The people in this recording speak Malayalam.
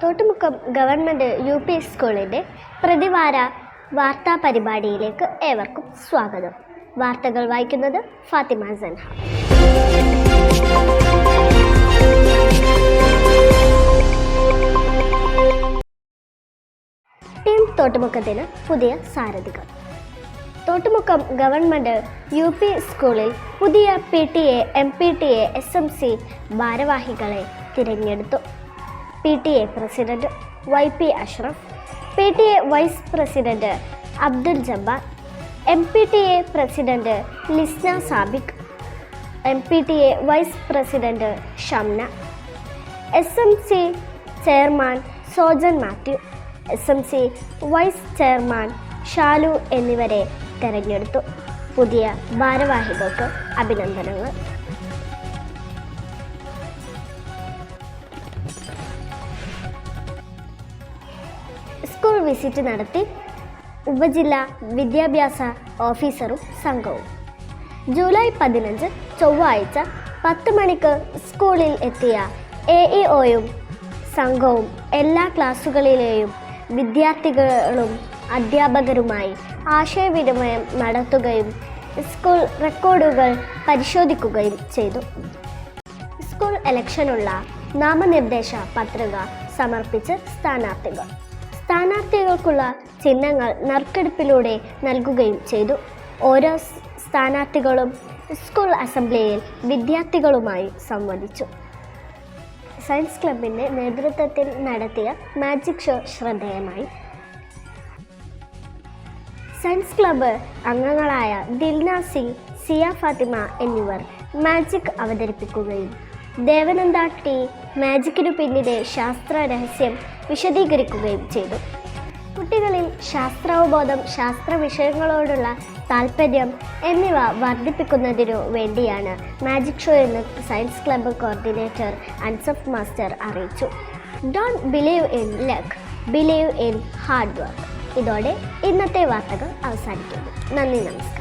തോട്ടുമുക്കം ഗവൺമെൻറ് UP സ്കൂളിൻ്റെ പ്രതിവാര വാർത്താ പരിപാടിയിലേക്ക് ഏവർക്കും സ്വാഗതം. വാർത്തകൾ വായിക്കുന്നത് ഫാത്തിമ സൻഹ. ടീം തോട്ടുമുക്കത്തിന് പുതിയ സാരഥികൾ. തോട്ടുമുക്കം ഗവൺമെൻറ് UP സ്കൂളിൽ പുതിയ PTA, MPTA, SMC ഭാരവാഹികളെ തിരഞ്ഞെടുത്തു. PTA president YP Ashraf, PTA vice president Abdul Jabbar, MPTA president Lisna Sabik, MPTA vice president Shamna, SMC chairman Sojan Mathew, SMC vice chairman Shalu എന്നിവരെ തെരഞ്ഞെടുത്തു. പുതിയ ഭാരവാഹികൾക്ക് അഭിനന്ദനങ്ങൾ. സ്കൂൾ വിസിറ്റ് നടത്തി ഉപജില്ലാ വിദ്യാഭ്യാസ ഓഫീസറും സംഘവും. ജൂലൈ 15 ചൊവ്വാഴ്ച 10 മണിക്ക് സ്കൂളിൽ എത്തിയ AEOയും സംഘവും എല്ലാ ക്ലാസ്സുകളിലെയും വിദ്യാർത്ഥികളും അധ്യാപകരുമായി ആശയവിനിമയം നടത്തുകയും സ്കൂൾ റെക്കോർഡുകൾ പരിശോധിക്കുകയും ചെയ്തു. സ്കൂൾ ഇലക്ഷനുള്ള നാമനിർദ്ദേശ പത്രിക സമർപ്പിച്ച് സ്ഥാനാർത്ഥികൾക്കുള്ള ചിഹ്നങ്ങൾ നറുക്കെടുപ്പിലൂടെ നൽകുകയും ചെയ്തു. ഓരോ സ്ഥാനാർത്ഥികളും സ്കൂൾ അസംബ്ലിയിൽ വിദ്യാർത്ഥികളുമായി സംവദിച്ചു. സയൻസ് ക്ലബിൻ്റെ നേതൃത്വത്തിൽ നടത്തിയ മാജിക് ഷോ ശ്രദ്ധേയമായി. സയൻസ് ക്ലബ്ബ് അംഗങ്ങളായ ദിൽന സിംഗ്, സിയ ഫാത്തിമ എന്നിവർ മാജിക് അവതരിപ്പിക്കുകയും ദേവനന്ദ ടി മാജിക്കിനു പിന്നിലെ ശാസ്ത്ര രഹസ്യം വിശദീകരിക്കുകയും ചെയ്തു. കുട്ടികളിൽ ശാസ്ത്രാവബോധം, ശാസ്ത്ര വിഷയങ്ങളോടുള്ള താല്പര്യം എന്നിവ വർദ്ധിപ്പിക്കുന്നതിനു വേണ്ടിയാണ് മാജിക് ഷോ എന്ന് science club coordinator Ansaf master അറിയിച്ചു. Don't believe in luck, believe in hard work. ഇതോടെ ഇന്നത്തെ വാർത്തകൾ അവസാനിക്കുന്നു. നന്ദി, നമസ്കാരം.